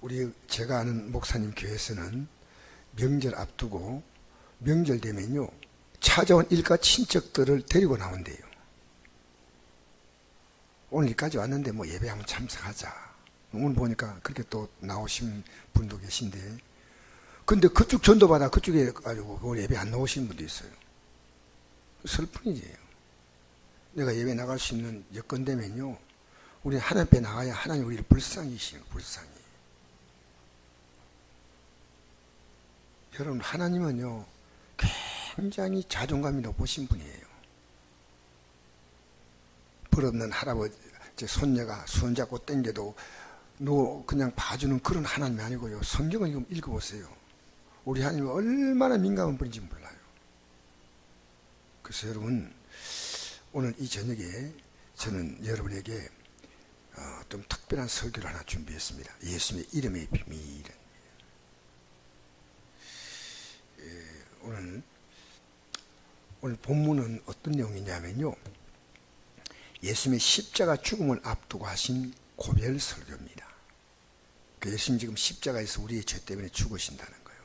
우리 제가 아는 목사님 교회에서는 명절 앞두고 명절 되면요 찾아온 일가 친척들을 데리고 나온대요. 오늘까지 왔는데 뭐 예배 한번 참석하자. 오늘 보니까 그렇게 또 나오신 분도 계신데, 근데 그쪽 전도받아 그쪽에 가지고 오늘 예배 안 나오신 분도 있어요. 슬픈 일이에요. 내가 예배 나갈 수 있는 여건 되면요 우리 하나님 앞에 나가야 하나님 우리를 불쌍히 여기시는 거예요. 불쌍히. 여러분, 하나님은요 굉장히 자존감이 높으신 분이에요. 버릇없는 할아버지 손녀가 손잡고 땡겨도 너 그냥 봐주는 그런 하나님이 아니고요. 성경을 좀 읽어보세요. 우리 하나님은 얼마나 민감한 분인지 몰라요. 그래서 여러분, 오늘 이 저녁에 저는 여러분에게 좀 특별한 설교를 하나 준비했습니다. 예수님의 이름의 비밀. 오늘 본문은 어떤 내용이냐면요, 예수님의 십자가 죽음을 앞두고 하신 고별 설교입니다. 예수님 지금 십자가에서 우리의 죄 때문에 죽으신다는 거예요.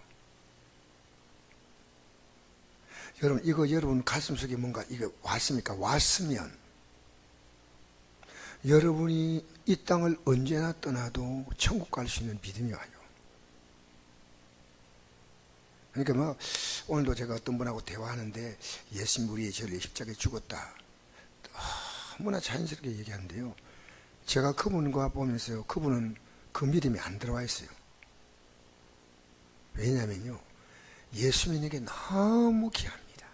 여러분, 이거 여러분 가슴속에 뭔가 이거 왔습니까? 왔으면 여러분이 이 땅을 언제나 떠나도 천국 갈 수 있는 믿음이 와요. 그러니까 뭐 오늘도 제가 어떤 분하고 대화하는데 예수님 우리의 죄를 십자가에 죽었다, 너무나 자연스럽게 얘기하는데요, 제가 그분과 보면서요, 그분은 그 믿음이 안 들어와 있어요. 왜냐면요, 예수님에게 너무 귀합니다.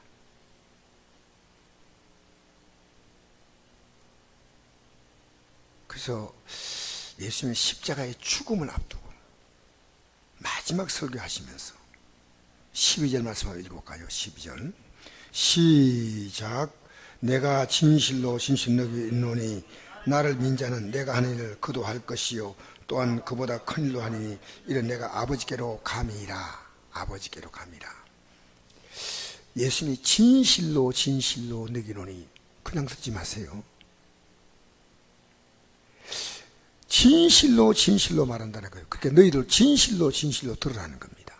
그래서 예수님의 십자가의 죽음을 앞두고 마지막 설교하시면서 12절 말씀 한번 읽어볼까요? 12절 시작. 내가 진실로 너희 있노니 나를 민자는 내가 하는 일을 그도 할 것이요 또한 그보다 큰 일도 하니니 이는 내가 아버지께로 감이라. 아버지께로 감이라. 예수님이 진실로 너희노니 그냥 듣지 마세요. 진실로 말한다는 거예요. 그러니까 너희들 진실로 들으라는 겁니다.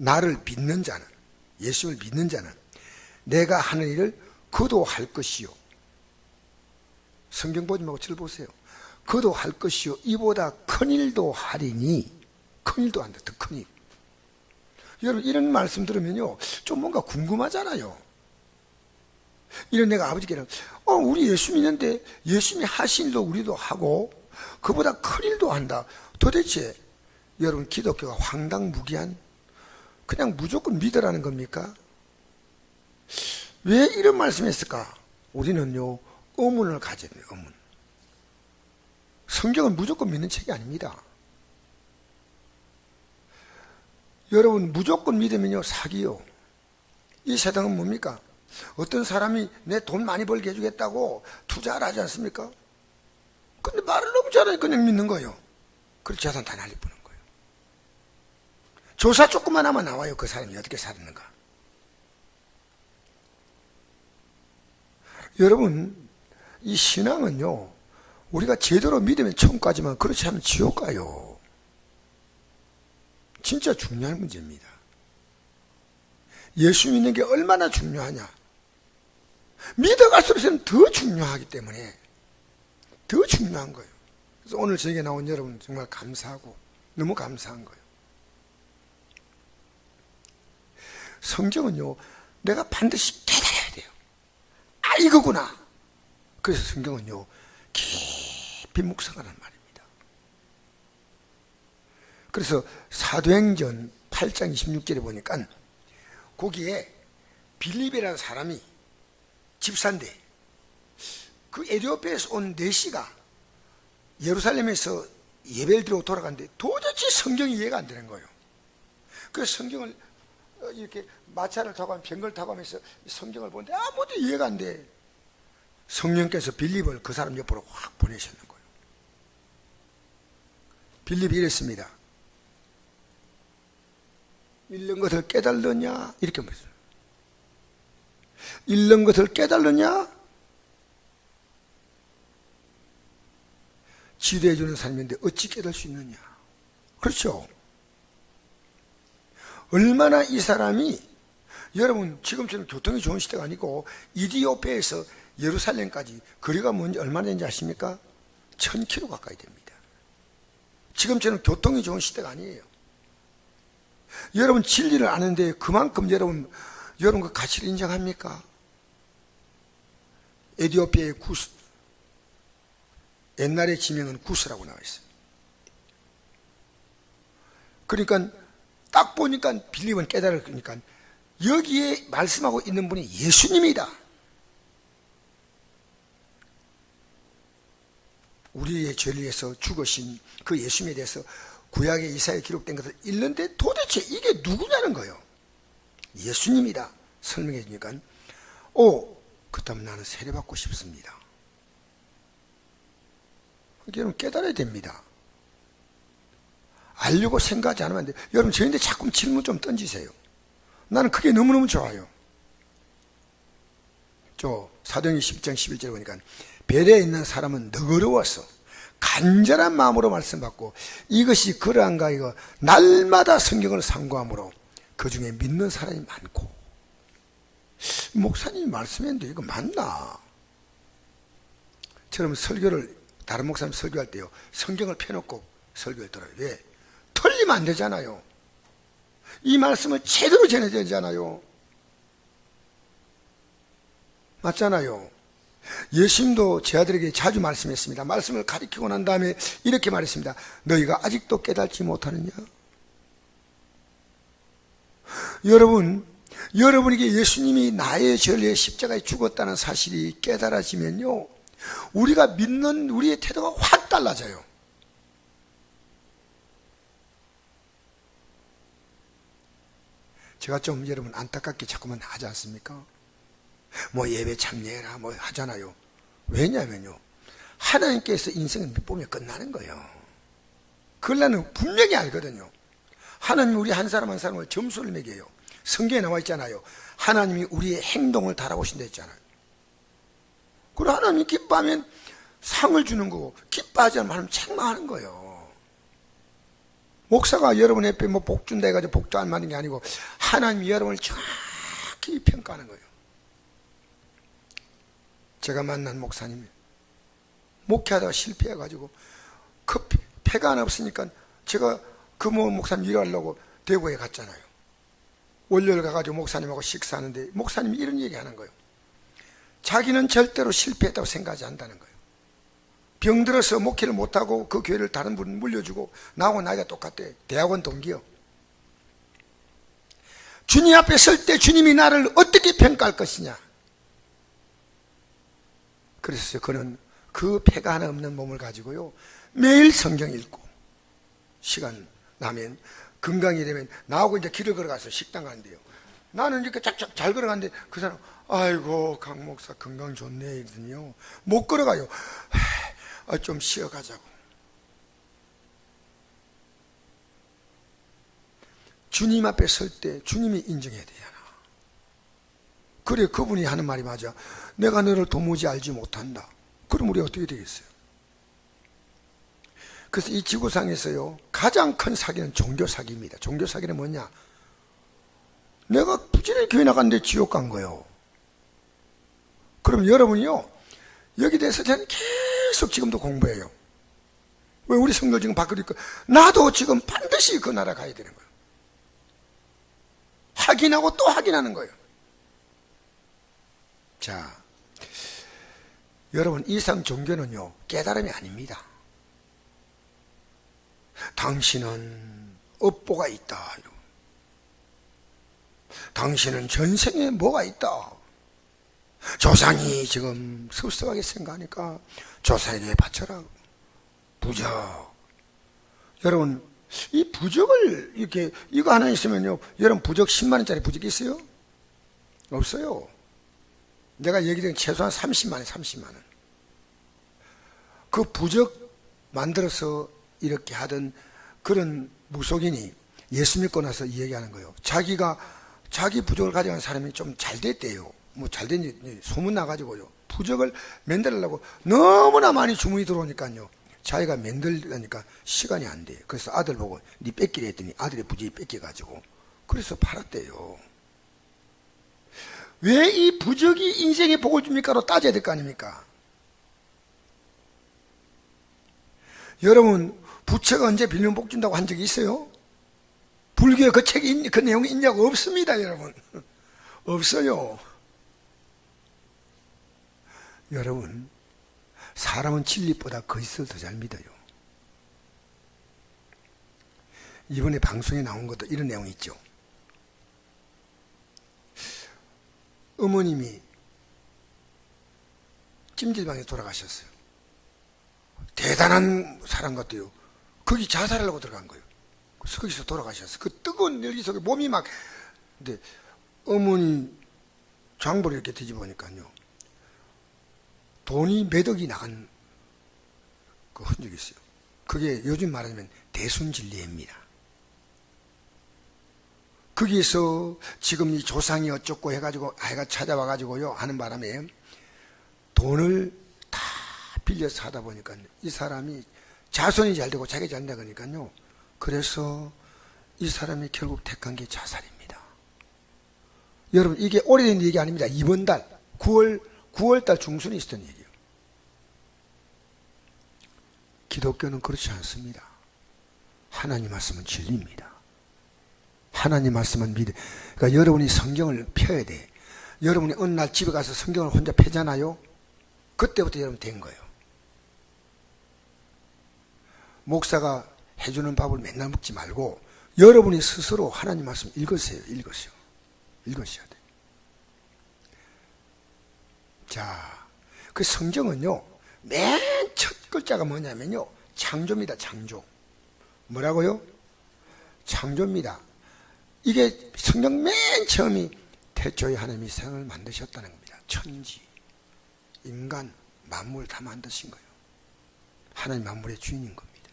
나를 믿는 자는, 예수를 믿는 자는 내가 하는 일을 그도 할 것이요. 성경 보지 말고 저를 보세요. 그도 할 것이요 이보다 큰 일도 하리니. 큰 일도 한다. 더 큰 일. 여러분, 이런 말씀 들으면요 좀 뭔가 궁금하잖아요. 이런 내가 아버지께는 우리 예수 믿는데 예수님이 하신 일도 우리도 하고 그보다 큰 일도 한다. 도대체 여러분, 기독교가 황당무계한 그냥 무조건 믿으라는 겁니까? 왜 이런 말씀했을까? 우리는요 의문을 가져야 돼요. 의문. 성경은 무조건 믿는 책이 아닙니다. 여러분, 무조건 믿으면요 사기요. 이 세상은 뭡니까? 어떤 사람이 내 돈 많이 벌게 해주겠다고 투자를 하지 않습니까? 근데 말을 너무 잘하니까 그냥 믿는 거예요. 그래서 재산 다 날리뿌는 거예요. 조사 조금만 하면 나와요. 그 사람이 어떻게 살았는가. 여러분, 이 신앙은요 우리가 제대로 믿으면 천국 가지만 그렇지 않으면 지옥 가요. 진짜 중요한 문제입니다. 예수 믿는 게 얼마나 중요하냐. 믿어갈수록 더 중요하기 때문에 더 중요한 거예요. 그래서 오늘 저에게 나온 여러분 정말 감사하고 너무 감사한 거예요. 성경은요 내가 반드시 깨달아야 돼요. 이거구나. 그래서 성경은요 깊이 묵상하라는 말입니다. 그래서 사도행전 8장 26절에 보니까 거기에 빌립이라는 사람이 집사인데 그 에티오피아에서 온 내시가 예루살렘에서 예배를 드리고 돌아갔는데 도대체 성경이 이해가 안 되는 거예요. 그래서 성경을 이렇게 마차를 타고 하면 병걸 타고 하면서 성경을 보는데 아무도 이해가 안 돼. 성령께서 빌립을 그 사람 옆으로 확 보내셨는 거예요. 빌립이 이랬습니다. 읽는 것을 깨달느냐? 이렇게 말했어요. 읽는 것을 깨달느냐? 지도해 주는 사람인데 어찌 깨달을 수 있느냐. 그렇죠. 얼마나 이 사람이, 여러분 지금처럼 교통이 좋은 시대가 아니고 이디오피아에서 예루살렘까지 거리가 뭔지 얼마나 되는지 아십니까? 1000km 가까이 됩니다. 지금처럼 교통이 좋은 시대가 아니에요. 여러분 진리를 아는데 그만큼 여러분 그 가치를 인정합니까? 에티오피아의 구스, 옛날의 지명은 구스라고 나와 있어요. 그러니까 딱 보니까 빌립은 깨달으니까 여기에 말씀하고 있는 분이 예수님이다. 우리의 죄를 위해서 죽으신 그 예수님에 대해서 구약의 이사야에 기록된 것을 읽는데 도대체 이게 누구냐는 거예요. 예수님이다 설명해 주니까 그렇다면 나는 세례받고 싶습니다. 여러분 깨달아야 됩니다. 알려고 생각하지 않으면 안 돼요. 여러분 저희한테 자꾸 질문 좀 던지세요. 나는 그게 너무너무 좋아요. 사도행전 10장 11절에 보니까 베레에 있는 사람은 너그러워서 간절한 마음으로 말씀받고 이것이 그러한가 이거 날마다 성경을 상고함으로 그 중에 믿는 사람이 많고. 목사님이 말씀했는데 이거 맞나? 저는 설교를 다른 목사님 설교할 때요 성경을 펴놓고 설교를 들어요. 왜? 틀리면 안 되잖아요. 이 말씀을 제대로 전해야 되잖아요. 맞잖아요. 예수님도 제 아들에게 자주 말씀했습니다. 말씀을 가르치고 난 다음에 이렇게 말했습니다. 너희가 아직도 깨닫지 못하느냐? 여러분에게 예수님이 나의 죄를 위해 십자가에 죽었다는 사실이 깨달아지면요 우리가 믿는 우리의 태도가 확 달라져요. 제가 좀 여러분 안타깝게 자꾸만 하지 않습니까? 예배 참여해라 하잖아요. 왜냐면요 하나님께서 인생을 보면 끝나는 거예요. 그걸 나는 분명히 알거든요. 하나님 우리 한 사람 한 사람을 점수를 매겨요. 성경에 나와 있잖아요. 하나님이 우리의 행동을 달아보신다 했잖아요. 그리고 하나님이 기뻐하면 상을 주는 거고 기뻐하지 않으면 하나님 책망하는 거예요. 목사가 여러분 옆에 복 준다 해가지고 복도 안 맞는 게 아니고 하나님이 여러분을 정확히 평가하는 거예요. 제가 만난 목사님이 목회하다가 실패해가지고 그 패가 안 없으니까 제가 그 목사님 위로하려고 대구에 갔잖아요. 월요일 가가지고 목사님하고 식사하는데 목사님이 이런 얘기 하는 거예요. 자기는 절대로 실패했다고 생각하지 않는다는 거예요. 병들어서 목회를 못하고 그 교회를 다른 분 물려주고 나하고 나이가 똑같대. 대학원 동기요. 주님 앞에 설 때 주님이 나를 어떻게 평가할 것이냐. 그래서 그는 그 폐가 하나 없는 몸을 가지고요 매일 성경 읽고 시간 나면 건강이 되면 나하고 이제 길을 걸어가서 식당 가는데요 나는 이렇게 쫙쫙 잘 걸어가는데 그 사람 아이고 강 목사 건강 좋네 이러더니요 못 걸어가요. 좀 쉬어가자고. 주님 앞에 설 때 주님이 인정해야 되잖아. 그래 그분이 하는 말이 맞아. 내가 너를 도무지 알지 못한다. 그럼 우리 어떻게 되겠어요? 그래서 이 지구상에서요 가장 큰 사기는 종교 사기입니다. 종교 사기는 뭐냐? 내가 부지런히 교회 나갔는데 지옥 간 거예요. 그럼 여러분이요 여기 대해서 저는 계속 지금도 공부해요. 왜? 우리 성도 지금 밖으로 있고 나도 지금 반드시 그 나라 가야 되는 거예요. 확인하고 또 확인하는 거예요. 자, 여러분 이상 종교는요 깨달음이 아닙니다. 당신은 업보가 있다. 당신은 전생에 뭐가 있다. 조상이 지금 섭섭하게 생각하니까 조상에게 바쳐라. 부적. 여러분 이 부적을 이렇게 이거 하나 있으면요 여러분 부적 10만원짜리 부적이 있어요? 없어요. 내가 얘기드린 최소한 30만원 30만원. 그 부적 만들어서 이렇게 하던 그런 무속인이 예수 믿고 나서 이 얘기하는 거예요. 자기 부적을 가져간 사람이 좀 잘 됐대요. 잘된 소문 나가지고요 부적을 만들려고 너무나 많이 주문이 들어오니까요 자기가 만들려니까 시간이 안 돼. 그래서 아들 보고 네 뺏기려 했더니 아들의 부지에 뺏겨가지고 그래서 팔았대요. 왜 이 부적이 인생에 복을 줍니까로 따져야 될 거 아닙니까? 여러분, 부처가 언제 빌면 복 준다고 한 적이 있어요? 불교에 그 책이 그 내용이 있냐고? 없습니다, 여러분. 없어요. 여러분, 사람은 진리보다 거짓을 더 잘 믿어요. 이번에 방송에 나온 것도 이런 내용이 있죠. 어머님이 찜질방에 돌아가셨어요. 대단한 사람 같아요. 거기 자살하려고 들어간 거예요. 그래서 거기서 돌아가셨어요. 그 뜨거운 열기 속에 몸이 막, 근데 어머니 장보를 이렇게 뒤집어보니까요, 돈이 몇 억이 나간 그 흔적이 있어요. 그게 요즘 말하면 대순진리입니다. 거기에서 지금 이 조상이 어쩌고 해가지고 아이가 찾아와가지고요 하는 바람에 돈을 다 빌려서 하다 보니까 이 사람이 자손이 잘 되고 자기 잘 된다 그러니까요. 그래서 이 사람이 결국 택한 게 자살입니다. 여러분, 이게 오래된 얘기 아닙니다. 이번 달 9월 달 중순에 있었던 얘기예요. 기독교는 그렇지 않습니다. 하나님 말씀은 진리입니다. 하나님 말씀은 그러니까 여러분이 성경을 펴야 돼. 여러분이 어느 날 집에 가서 성경을 혼자 펴잖아요. 그때부터 여러분 된 거예요. 목사가 해주는 밥을 맨날 먹지 말고 여러분이 스스로 하나님 말씀 읽으세요. 읽으셔야 돼요. 자, 그 성경은요, 맨 첫 글자가 뭐냐면요, 창조입니다. 창조. 뭐라고요? 창조입니다. 이게 성경 맨 처음이 태초에 하나님이 세상을 만드셨다는 겁니다. 천지, 인간, 만물 다 만드신 거예요. 하나님 만물의 주인인 겁니다.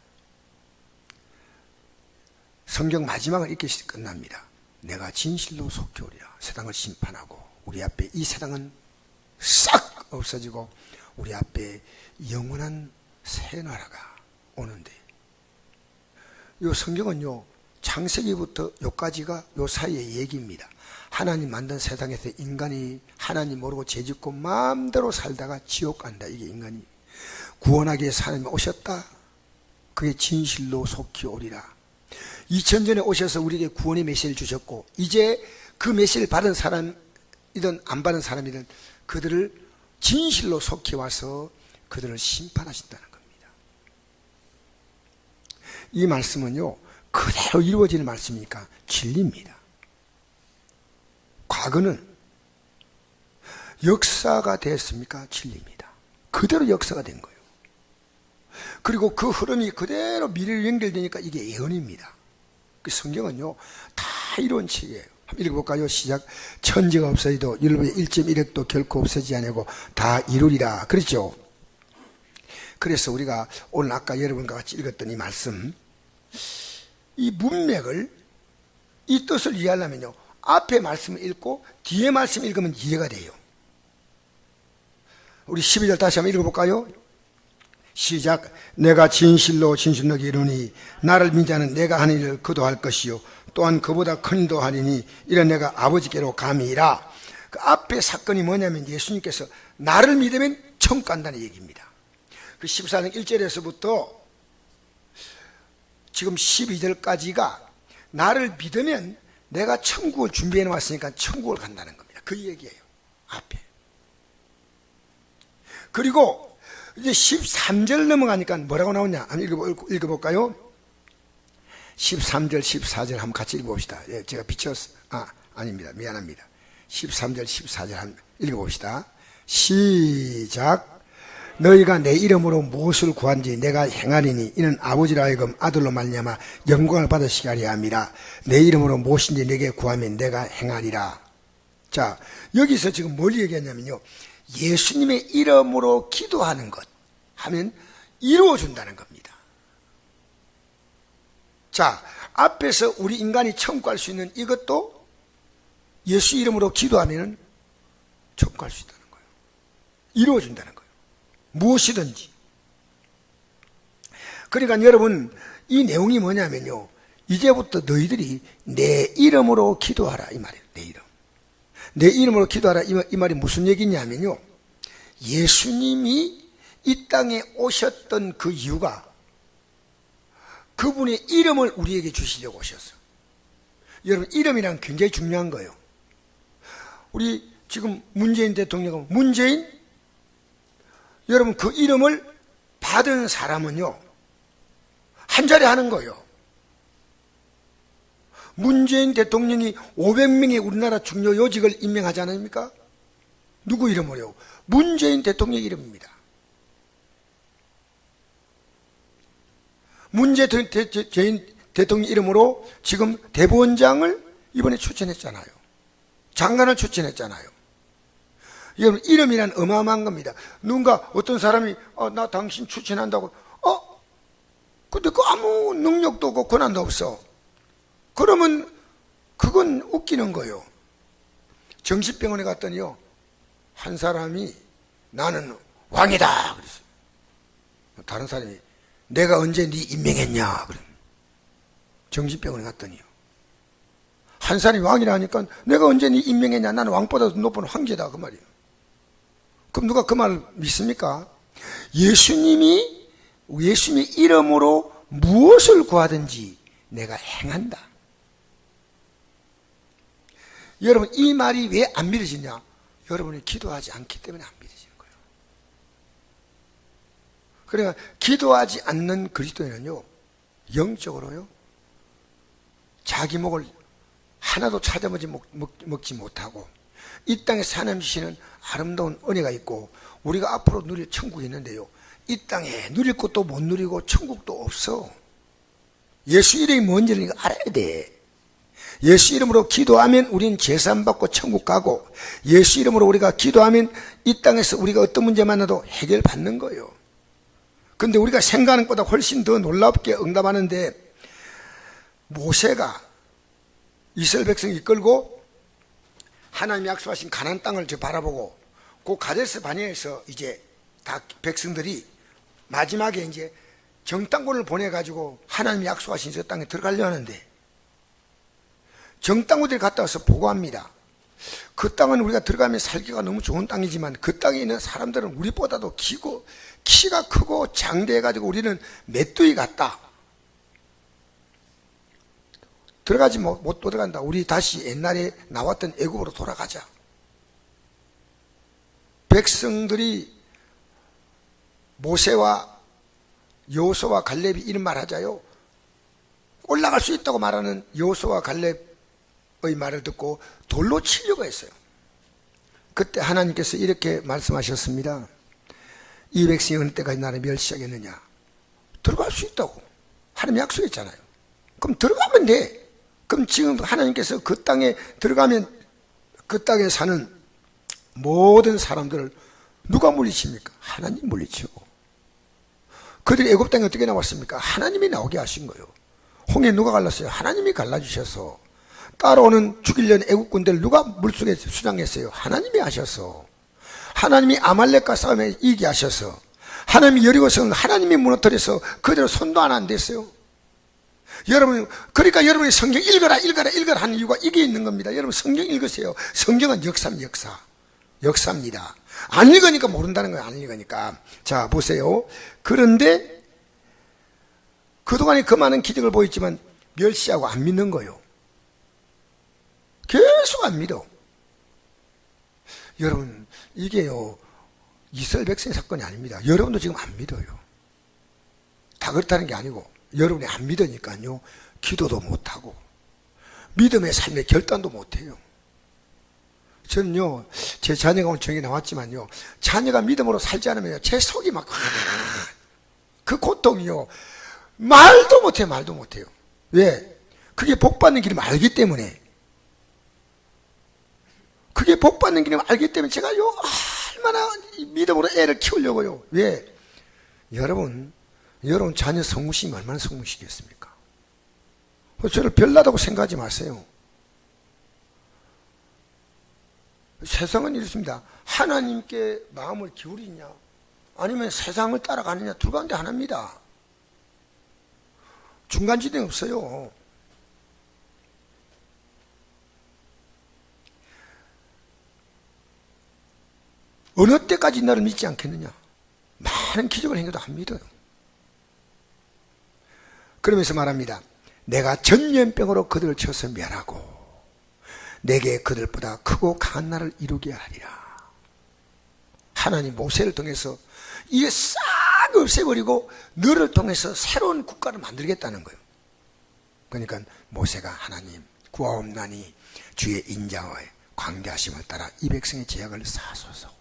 성경 마지막을 이렇게 끝납니다. 내가 진실로 속히 오리라. 세상을 심판하고 우리 앞에 이 세상은 싹 없어지고 우리 앞에 영원한 새 나라가 오는데, 이 성경은요, 창세기부터 요까지가 요 사이의 얘기입니다. 하나님 만든 세상에서 인간이 하나님 모르고 죄짓고 마음대로 살다가 지옥 간다. 이게 인간이 구원하기 위해서 하나님이 오셨다. 그게 진실로 속히 오리라. 2000전에 오셔서 우리에게 구원의 메시지를 주셨고, 이제 그 메시지를 받은 사람이든 안 받은 사람이든 그들을 진실로 속히 와서 그들을 심판하신다는 겁니다. 이 말씀은요, 그대로 이루어지는 말씀이니까 진리입니다. 과거는 역사가 됐습니까? 진리입니다. 그대로 역사가 된 거예요. 그리고 그 흐름이 그대로 미래로 연결되니까 이게 예언입니다. 그 성경은요, 다 이런 책이에요. 한번 읽어볼까요? 시작. 천지가 없어지도 율법의 1.1획도 결코 없어지지 않고 다 이루리라. 그렇죠? 그래서 우리가 오늘 아까 여러분과 같이 읽었던 이 말씀, 이 문맥을, 이 뜻을 이해하려면요, 앞에 말씀을 읽고 뒤에 말씀 읽으면 이해가 돼요. 우리 12절 다시 한번 읽어볼까요? 시작. 내가 진실로 너게 이르니 나를 믿는 자는 내가 하는 일을 그도 할 것이요 또한 그보다 큰 일도 하리니 이런 내가 아버지께로 감이라. 그 앞에 사건이 뭐냐면 예수님께서 나를 믿으면 천국 간다는 얘기입니다. 그 14장 1절에서부터 지금 12절까지가 나를 믿으면 내가 천국을 준비해 놓았으니까 천국을 간다는 겁니다. 그 얘기예요. 앞에. 그리고 이제 13절 넘어가니까 뭐라고 나오냐? 한번 읽어볼까요? 13절, 14절 한번 같이 읽어봅시다. 예, 제가 비쳤어. 아닙니다. 미안합니다. 13절, 14절 한번 읽어봅시다. 시작. 너희가 내 이름으로 무엇을 구한지 내가 행하리니 이는 아버지로 하여금 아들로 말미암아 영광을 받으시게 하려 함이라. 내 이름으로 무엇인지 내게 구하면 내가 행하리라. 자, 여기서 지금 뭘 얘기하냐면요, 예수님의 이름으로 기도하는 것 하면 이루어준다는 겁니다. 자, 앞에서 우리 인간이 천국 갈 수 있는 이것도 예수 이름으로 기도하면 천국 갈 수 있다는 거예요. 이루어준다는 거예요. 무엇이든지. 그러니까 여러분, 이 내용이 뭐냐면요, 이제부터 너희들이 내 이름으로 기도하라 이 말이에요. 내 이름으로 기도하라 이 말이 무슨 얘기냐면요, 예수님이 이 땅에 오셨던 그 이유가 그분의 이름을 우리에게 주시려고 오셨어요. 여러분, 이름이란 굉장히 중요한 거예요. 우리 지금 문재인 대통령, 문재인, 여러분 그 이름을 받은 사람은요 한 자리 하는 거예요. 문재인 대통령이 500명의 우리나라 중요 요직을 임명하지 않습니까? 누구 이름으로요? 문재인 대통령 이름입니다. 문재인 대통령 이름으로 지금 대법원장을 이번에 추천했잖아요. 장관을 추천했잖아요. 여러분, 이름이란 어마어마한 겁니다. 누군가 어떤 사람이 나 당신 추천한다고, 근데 그 아무 능력도 없고 권한도 없어. 그러면 그건 웃기는 거예요. 정신병원에 갔더니요, 한 사람이 나는 왕이다 그랬어요. 다른 사람이 내가 언제 네 임명했냐 그래. 정신병원에 갔더니요, 한 사람이 왕이라 하니까 내가 언제 네 임명했냐, 나는 왕보다 높은 황제다 그 말이에요. 그럼 누가 그 말을 믿습니까? 예수님이 이름으로 무엇을 구하든지 내가 행한다. 여러분, 이 말이 왜 안 믿어지냐? 여러분이 기도하지 않기 때문에 안 믿어지는 거예요. 그러니까 기도하지 않는 그리스도인은요, 영적으로요 자기 목을 하나도 찾아보지 먹지 못하고, 이 땅에 하나님 주시는 아름다운 은혜가 있고 우리가 앞으로 누릴 천국이 있는데요, 이 땅에 누릴 것도 못 누리고 천국도 없어. 예수 이름이 뭔지를 알아야 돼. 예수 이름으로 기도하면 우리는 제산 받고 천국 가고, 예수 이름으로 우리가 기도하면 이 땅에서 우리가 어떤 문제 만나도 해결받는 거예요. 근데 우리가 생각하는 것보다 훨씬 더 놀랍게 응답하는데, 모세가 이스라엘 백성 이끌고 하나님이 약속하신 가나안 땅을 바라보고 그 가데스 바네아에서 이제 다 백성들이 마지막에 이제 정탐꾼을 보내가지고 하나님이 약속하신 저 땅에 들어가려 하는데, 정탐꾼들이 갔다 와서 보고합니다. 그 땅은 우리가 들어가면 살기가 너무 좋은 땅이지만 그 땅에 있는 사람들은 우리보다도 키가 크고 장대해가지고 우리는 메뚜기 같다. 들어가지 못 들어간다. 우리 다시 옛날에 나왔던 애굽으로 돌아가자. 백성들이 모세와 여호수아와 갈렙이 이런 말 하자요, 올라갈 수 있다고 말하는 여호수아와 갈렙의 말을 듣고 돌로 치려고 했어요. 그때 하나님께서 이렇게 말씀하셨습니다. 이 백성이 어느 때까지 나를 멸시하겠느냐. 들어갈 수 있다고 하나님 약속했잖아요. 그럼 들어가면 돼. 그럼 지금 하나님께서 그 땅에 들어가면 그 땅에 사는 모든 사람들을 누가 물리칩니까? 하나님 물리치고. 그들이 애굽 땅에 어떻게 나왔습니까? 하나님이 나오게 하신 거예요. 홍해 누가 갈랐어요? 하나님이 갈라주셔서. 따라오는 죽이려는 애굽 군대를 누가 물속에 수장했어요? 하나님이 하셔서. 하나님이 아말렉과 싸움에 이기게 하셔서. 하나님이 여리고성을 하나님이 무너뜨려서 그대로 손도 안 댔어요. 여러분, 그러니까 여러분이 성경 읽어라 하는 이유가 이게 있는 겁니다. 여러분, 성경 읽으세요. 성경은 역사입니다. 안 읽으니까 모른다는 거예요. 안 읽으니까. 자, 보세요. 그런데 그동안에 그 많은 기적을 보였지만 멸시하고 안 믿는 거예요. 계속 안 믿어. 여러분, 이게요, 이스라엘 백성의 사건이 아닙니다. 여러분도 지금 안 믿어요. 다 그렇다는 게 아니고 여러분이 안 믿으니까요, 기도도 못하고 믿음의 삶의 결단도 못해요. 저는요, 제 자녀가 오늘 저기 나왔지만요, 자녀가 믿음으로 살지 않으면 제 속이 막 그 고통이요, 말도 못해요. 왜? 그게 복받는 길임을 알기 때문에. 그게 복받는 길임을 알기 때문에 제가요, 얼마나 믿음으로 애를 키우려고요. 왜? 여러분 자녀 성무시면 얼마나 성무시겠습니까? 저를 별나다고 생각하지 마세요. 세상은 이렇습니다. 하나님께 마음을 기울이냐, 아니면 세상을 따라가느냐, 둘 가운데 하나입니다. 중간지대는 없어요. 어느 때까지 나를 믿지 않겠느냐? 많은 기적을 행해도 안 믿어요. 그러면서 말합니다. 내가 전염병으로 그들을 쳐서 멸하고 내게 그들보다 크고 강한 나를 이루게 하리라. 하나님 모세를 통해서 이게 싹 없애버리고 너를 통해서 새로운 국가를 만들겠다는 거예요. 그러니까 모세가 하나님 구하옵나니 주의 인자와 광대하심을 따라 이 백성의 죄악을 사소서.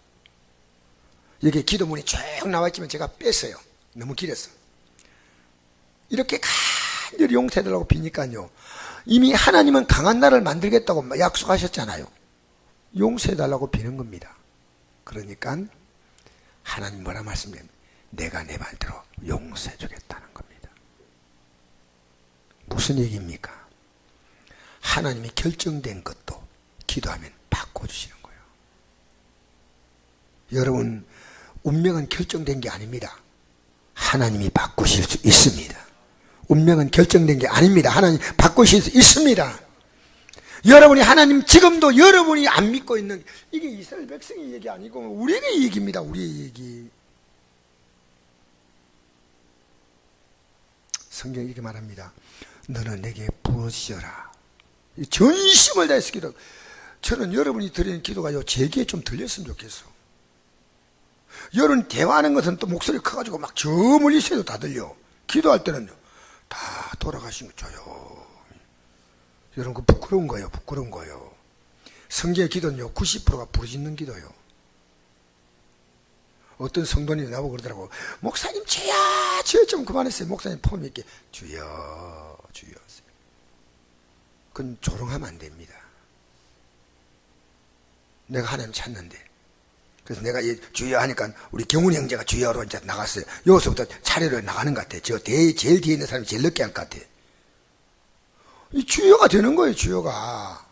이렇게 기도문이 쭉 나와있지만 제가 뺐어요. 너무 길었어. 이렇게 간절히 용서해달라고 비니까요, 이미 하나님은 강한 나라를 만들겠다고 약속하셨잖아요. 용서해달라고 비는 겁니다. 그러니까 하나님 뭐라 말씀해요? 내가 내 말대로 용서해 주겠다는 겁니다. 무슨 얘기입니까? 하나님이 결정된 것도 기도하면 바꿔주시는 거예요. 여러분, 운명은 결정된 게 아닙니다. 하나님이 바꾸실 수 있습니다. 운명은 결정된 게 아닙니다. 하나님 바꾸실 수 있습니다. 여러분이 하나님 지금도 여러분이 안 믿고 있는, 이게 이스라엘 백성의 얘기 아니고 우리의 얘기입니다. 우리의 얘기. 성경이 이렇게 말합니다. 너는 내게 부어지어라. 전심을 다해서 기도. 저는 여러분이 드리는 기도가 제 귀에 좀 들렸으면 좋겠어. 여러분 대화하는 것은 또 목소리 커가지고 막 저 멀리 있어도 다 들려. 기도할 때는요 다 돌아가신 거 조용히. 여러분 그 부끄러운 거예요. 부끄러운 거예요. 성경의 기도는요 90%가 부르짖는 기도예요. 어떤 성도님이 나보고 그러더라고. 목사님 죄야 죄 좀 그만했어요. 목사님 폼 있게 주여 주여. 그건 조롱하면 안 됩니다. 내가 하나님 찾는데, 그래서 내가 주여 하니까 우리 경훈이 형제가 주여로 이제 나갔어요. 여기서부터 차례로 나가는 것 같아. 제일 뒤에 있는 사람이 제일 늦게 할 것 같아. 이 주여가 되는 거예요. 주여가.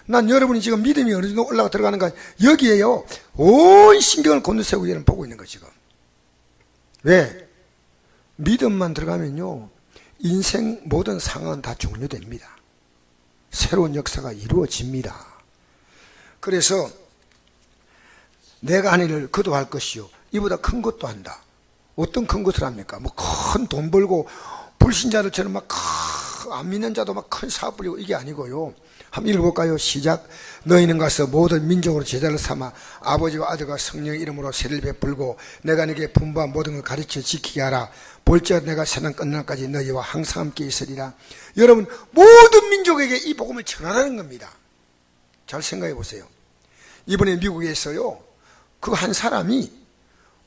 난 여러분이 지금 믿음이 어느 정도 올라가 들어가는가, 여기에요 온 신경을 곤두세우고 여러분 보고 있는 거 지금. 왜? 믿음만 들어가면요 인생 모든 상황은 다 종료됩니다. 새로운 역사가 이루어집니다. 그래서 내가 한 일을 그도 할 것이요 이보다 큰 것도 한다. 어떤 큰 것을 합니까? 뭐 큰 돈 벌고 불신자들처럼 막 안 믿는 자도 막 큰 사업 부리고 이게 아니고요. 한번 읽어볼까요? 시작. 너희는 가서 모든 민족으로 제자를 삼아 아버지와 아들과 성령의 이름으로 세를 베풀고 내가 네게 분부한 모든 걸 가르쳐 지키게 하라. 볼지어다 내가 세상 끝날까지 너희와 항상 함께 있으리라. 여러분 모든 민족에게 이 복음을 전하라는 겁니다. 잘 생각해 보세요. 이번에 미국에서요 그 한 사람이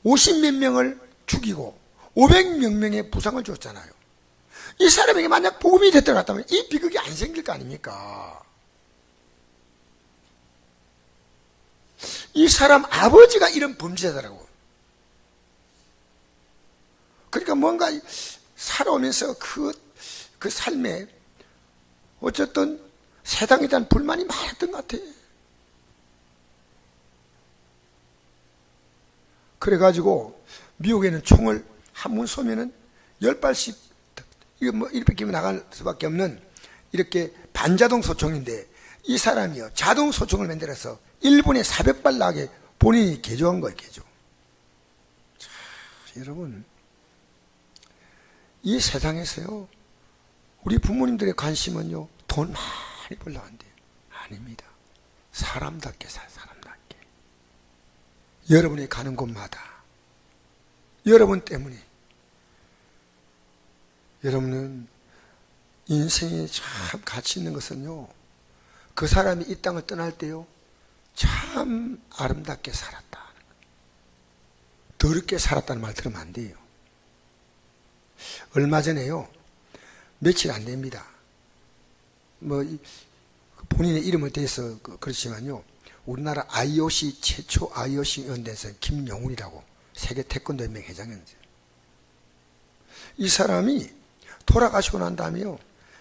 50몇 명을 죽이고 500몇 명의 부상을 줬잖아요. 이 사람에게 만약 복음이 됐다면 이 비극이 안 생길 거 아닙니까? 이 사람 아버지가 이런 범죄자더라고. 그러니까 뭔가 살아오면서 그 삶에 어쨌든 세상에 대한 불만이 많았던 것 같아. 그래가지고 미국에는 총을 한 문 쏘면은 10발씩 이거 뭐 이렇게 끼면 나갈 수밖에 없는 이렇게 반자동 소총인데, 이 사람이요 자동 소총을 만들어서 1분에 400발 나게 본인이 개조한 거예요. 개조. 자, 여러분 이 세상에서요 우리 부모님들의 관심은요 돈 많이 벌려고 한대요. 아닙니다. 사람답게 살, 사람답게. 여러분이 가는 곳마다 여러분 때문에, 여러분은 인생에 참 가치 있는 것은요 그 사람이 이 땅을 떠날 때요 참 아름답게 살았다, 더럽게 살았다는 말 들으면 안 돼요. 얼마 전에요 며칠 안 됩니다. 뭐 본인의 이름을 대서 그렇지만요 우리나라 IOC 최초 IOC 연대에서 김용훈이라고 세계 태권도 연맹 회장이었어요. 이 사람이 돌아가시고 난 다음에요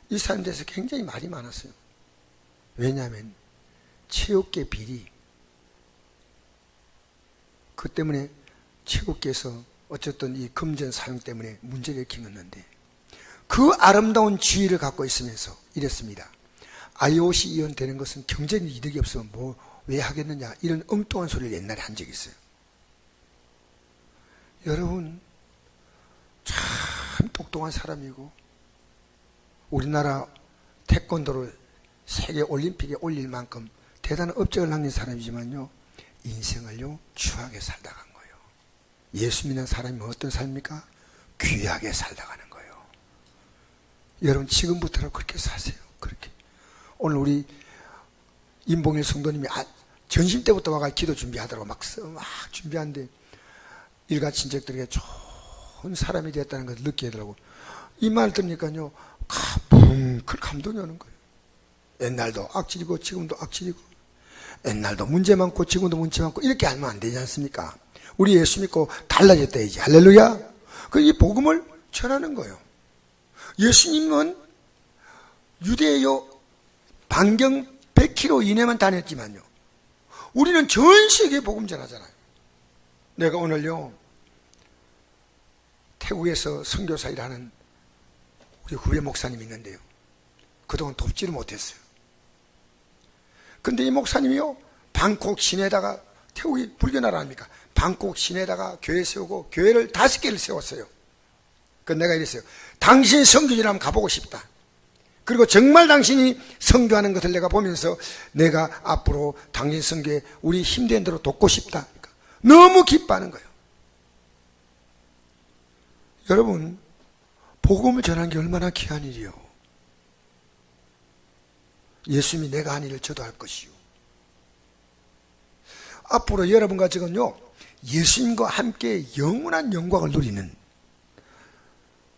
이 사람에 대해서 굉장히 말이 많았어요. 왜냐하면 체육계 비리, 그 때문에 체육계에서 어쨌든 이 금전 사용 때문에 문제를 일으킨 건데, 그 아름다운 지위를 갖고 있으면서 이랬습니다. IOC 위원 되는 것은 경제적 이득이 없으면 뭐 왜 하겠느냐, 이런 엉뚱한 소리를 옛날에 한 적이 있어요. 여러분 참 똑똑한 사람이고 우리나라 태권도를 세계 올림픽에 올릴 만큼 대단한 업적을 남긴 사람이지만요, 인생을요 추하게 살다 간 거예요. 예수 믿는 사람이 어떤 삶입니까? 귀하게 살다 가는 거예요. 여러분 지금부터라도 그렇게 사세요. 그렇게. 오늘 우리 임봉일 성도님이 전심 때부터 와가 기도 준비하더라고. 막 준비하는데 일가 친척들에게 좋은 사람이 되었다는 것을 느끼게 하더라고. 이 말 들으니까요 뭉클 감동이 오는 거예요. 옛날도 악질이고 지금도 악질이고, 옛날도 문제 많고 지금도 문제 많고, 이렇게 하면 안 되지 않습니까? 우리 예수 믿고 달라졌다 이제. 할렐루야. 이 복음을 전하는 거예요. 예수님은 유대요 반경 100km 이내만 다녔지만요, 우리는 전 세계에 복음 전하잖아요. 내가 오늘요 태국에서 선교사 일하는 우리 후배 목사님이 있는데요, 그동안 돕지를 못했어요. 근데 이 목사님이요 방콕 시내에다가, 태국이 불교나라 아닙니까? 방콕 시내에다가 교회 세우고 교회를 5개를 세웠어요. 그 내가 이랬어요. 당신 선교지를 한번 가보고 싶다. 그리고 정말 당신이 선교하는 것을 내가 보면서 내가 앞으로 당신 선교에 우리 힘된 대로 돕고 싶다. 그러니까 너무 기뻐하는 거예요. 여러분 복음을 전하는 게 얼마나 귀한 일이요. 예수님이 내가 한 일을 저도 할 것이요. 앞으로 여러분과 저는요 예수님과 함께 영원한 영광을 누리는,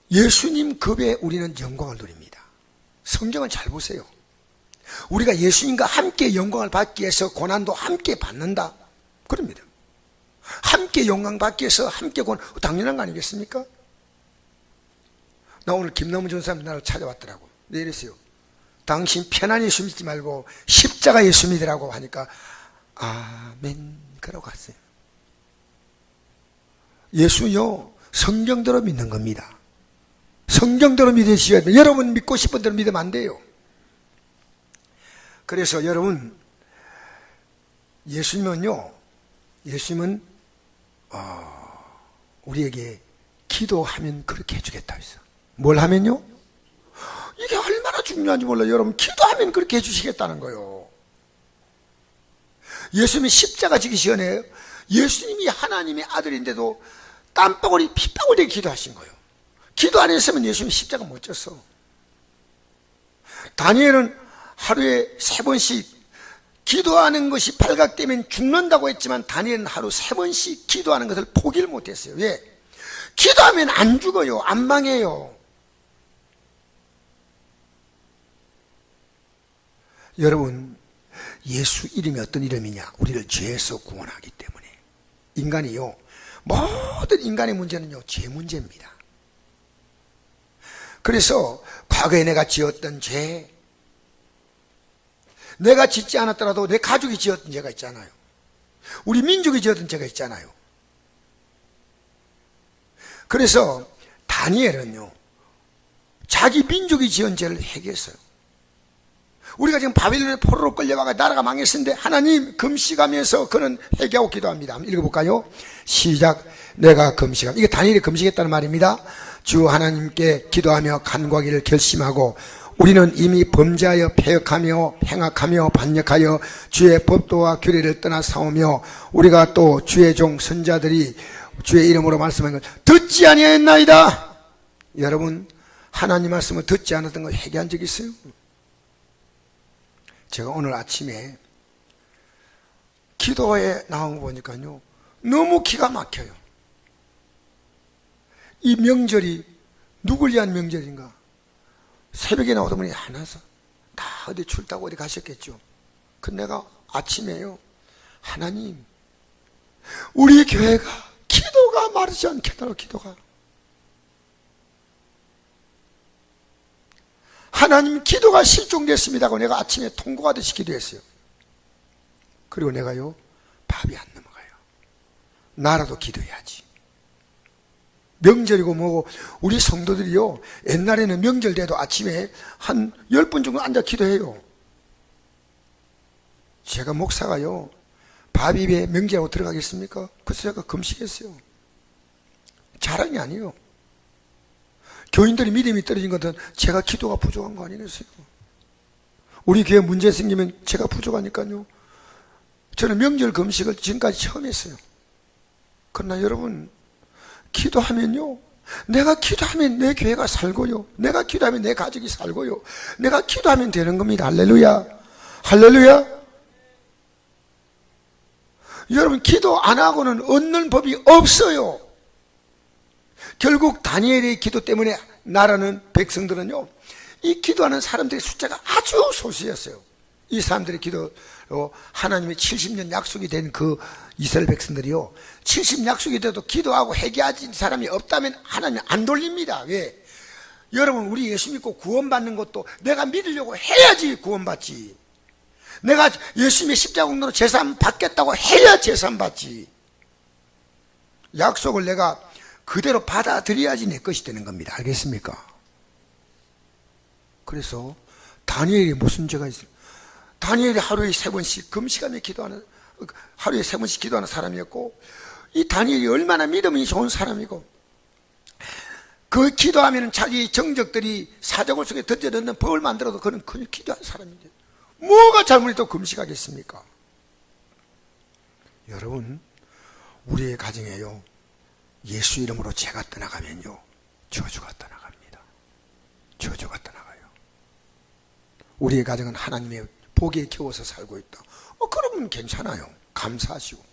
예수님 급에 우리는 영광을 누립니다. 성경을 잘 보세요. 우리가 예수님과 함께 영광을 받기 위해서 고난도 함께 받는다 그럽니다. 함께 영광 받기 위해서 함께 고난, 당연한 거 아니겠습니까? 나 오늘 김남훈 전사님 나를 찾아왔더라고. 네, 이랬어요. 당신 편안히 예수 믿지 말고 십자가 예수 믿으라고 하니까 아멘 그러고 갔어요. 예수요 성경대로 믿는 겁니다. 성경대로 믿으셔야 돼요. 여러분 믿고 싶은 대로 믿으면 안 돼요. 그래서 여러분 예수님은요, 예수님은 우리에게 기도하면 그렇게 해주겠다 했어. 뭘 하면요? 이게 얼마나 중요한지 몰라요. 여러분 기도하면 그렇게 해주시겠다는 거예요. 예수님이 십자가 지기 전에 예수님이 하나님의 아들인데도 땀방울이 핏방울 되게 기도하신 거예요. 기도 안 했으면 예수님이 십자가 못 졌어. 다니엘은 하루에 3번씩 기도하는 것이 발각되면 죽는다고 했지만 다니엘은 하루 3번씩 기도하는 것을 포기를 못했어요. 왜? 기도하면 안 죽어요. 안 망해요. 여러분 예수 이름이 어떤 이름이냐? 우리를 죄에서 구원하기 때문에. 인간이요, 모든 인간의 문제는요 죄 문제입니다. 그래서 과거에 내가 지었던 죄, 내가 짓지 않았더라도 내 가족이 지었던 죄가 있잖아요. 우리 민족이 지었던 죄가 있잖아요. 그래서 다니엘은요 자기 민족이 지은 죄를 회개했어요. 우리가 지금 바빌론의 포로로 끌려가가 나라가 망했는데 하나님 금식하면서 그는 회개하고 기도합니다. 한번 읽어볼까요? 시작. 내가 금식함. 이게 다니엘이 금식했다는 말입니다. 주 하나님께 기도하며 간구하기를 결심하고 우리는 이미 범죄하여 패역하며 행악하며 반역하여 주의 법도와 규례를 떠나 싸우며 우리가 또 주의 종 선자들이 주의 이름으로 말씀한 걸 듣지 아니하였나이다. 여러분 하나님 말씀을 듣지 않았던 거 회개한 적 있어요? 제가 오늘 아침에 기도에 나온 거 보니까요 너무 기가 막혀요. 이 명절이 누굴 위한 명절인가? 새벽에 나오다 보니 하나서 다 어디 출다고 어디 가셨겠죠. 근데 내가 아침에요 하나님 우리 교회가 기도가 마르지 않겠다고 기도가, 하나님 기도가 실종됐습니다고 내가 아침에 통곡하듯이 기도했어요. 그리고 내가요 밥이 안 넘어가요. 나라도 기도해야지. 명절이고 뭐고 우리 성도들이요, 옛날에는 명절 돼도 아침에 한 10분 정도 앉아 기도해요. 제가 목사가요, 밥 입에 명절하고 들어가겠습니까? 그래서 제가 금식했어요. 자랑이 아니에요. 교인들이 믿음이 떨어진 것은 제가 기도가 부족한 거 아니겠어요? 우리 교회 문제 생기면 제가 부족하니까요. 저는 명절 금식을 지금까지 처음 했어요. 그러나 여러분, 기도하면요, 내가 기도하면 내 교회가 살고요, 내가 기도하면 내 가족이 살고요, 내가 기도하면 되는 겁니다. 할렐루야, 할렐루야. 여러분, 기도 안 하고는 얻는 법이 없어요. 결국 다니엘의 기도 때문에 나라는 백성들은요, 이 기도하는 사람들의 숫자가 아주 소수였어요. 이 사람들의 기도로 하나님의 70년 약속이 된 그 이스라엘 백성들이요, 70 약속이 돼도 기도하고 회개하는 사람이 없다면 하나님 안 돌립니다. 왜? 여러분, 우리 예수 믿고 구원받는 것도 내가 믿으려고 해야지 구원받지. 내가 예수님의 십자군으로 제산 받겠다고 해야 제산 받지. 약속을 내가 그대로 받아들여야지 내 것이 되는 겁니다. 알겠습니까? 그래서 다니엘이 무슨 죄가 있어요? 다니엘이 하루에 3번씩 금시간에 기도하는, 하루에 3번씩 기도하는 사람이었고, 이 다니엘이 얼마나 믿음이 좋은 사람이고, 그 기도하면 자기 정적들이 사정을 속에 던져넣는 법을 만들어도 그는 그냥 기도하는 사람인데 뭐가 잘못해도 금식하겠습니까? 여러분, 우리의 가정에요, 예수 이름으로 죄가 떠나가면요, 저주가 떠나갑니다. 저주가 떠나가요. 우리의 가정은 하나님의 복에 겨워서 살고 있다. 그러면 괜찮아요. 감사하시고.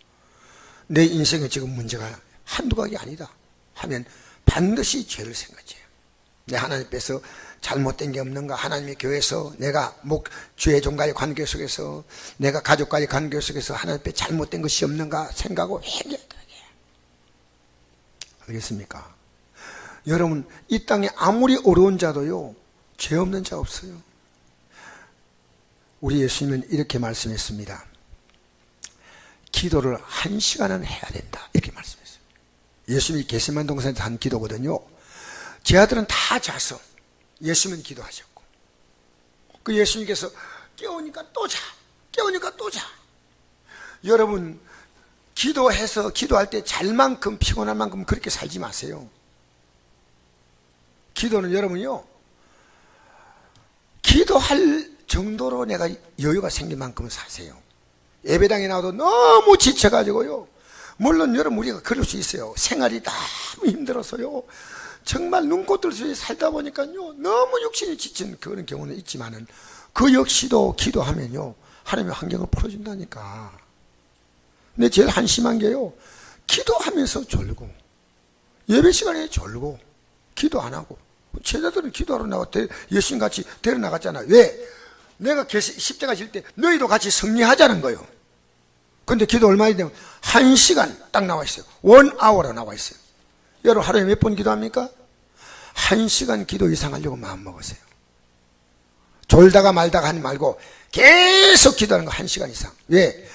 내 인생에 지금 문제가 한두 가지 아니다 하면 반드시 죄를 생각해요. 내 하나님께서 잘못된 게 없는가? 하나님의 교회에서 내가 주의 종과의 관계 속에서, 내가 가족과의 관계 속에서 하나님께 잘못된 것이 없는가 생각하고 회개해야 돼요. 알겠습니까? 여러분, 이 땅에 아무리 어려운 자도요, 죄 없는 자 없어요. 우리 예수님은 이렇게 말씀했습니다. 기도를 1시간은 해야 된다, 이렇게 말씀했어요. 예수님이 겟세마네 동산에서 한 기도거든요. 제 아들은 다 자서 예수님은 기도하셨고, 그 예수님께서 깨우니까 또 자, 깨우니까 또 자. 여러분, 기도해서 기도할 때 잘 만큼 피곤할 만큼 그렇게 살지 마세요. 기도는 여러분이요, 기도할 정도로 내가 여유가 생길 만큼은 사세요. 예배당에 나와도 너무 지쳐가지고요, 물론 여러분 우리가 그럴 수 있어요. 생활이 너무 힘들어서요, 정말 눈꽃 뜰 수 살다 보니까요 너무 육신이 지친 그런 경우는 있지만은, 그 역시도 기도하면요 하나님의 환경을 풀어준다니까. 근데 제일 한심한 게요, 기도하면서 졸고, 예배 시간에 졸고, 기도 안 하고. 제자들은 기도하러 나가 예수님 같이 데려 나갔잖아. 왜? 내가 십자가 질 때 너희도 같이 승리하자는 거예요. 근데 기도 얼마나 되면 1시간 딱 나와 있어요. 1hour로 나와 있어요. 여러분, 하루에 몇 번 기도합니까? 1시간 기도 이상 하려고 마음 먹으세요. 졸다가 말다가 하지 말고 계속 기도하는 거 1시간 이상. 왜?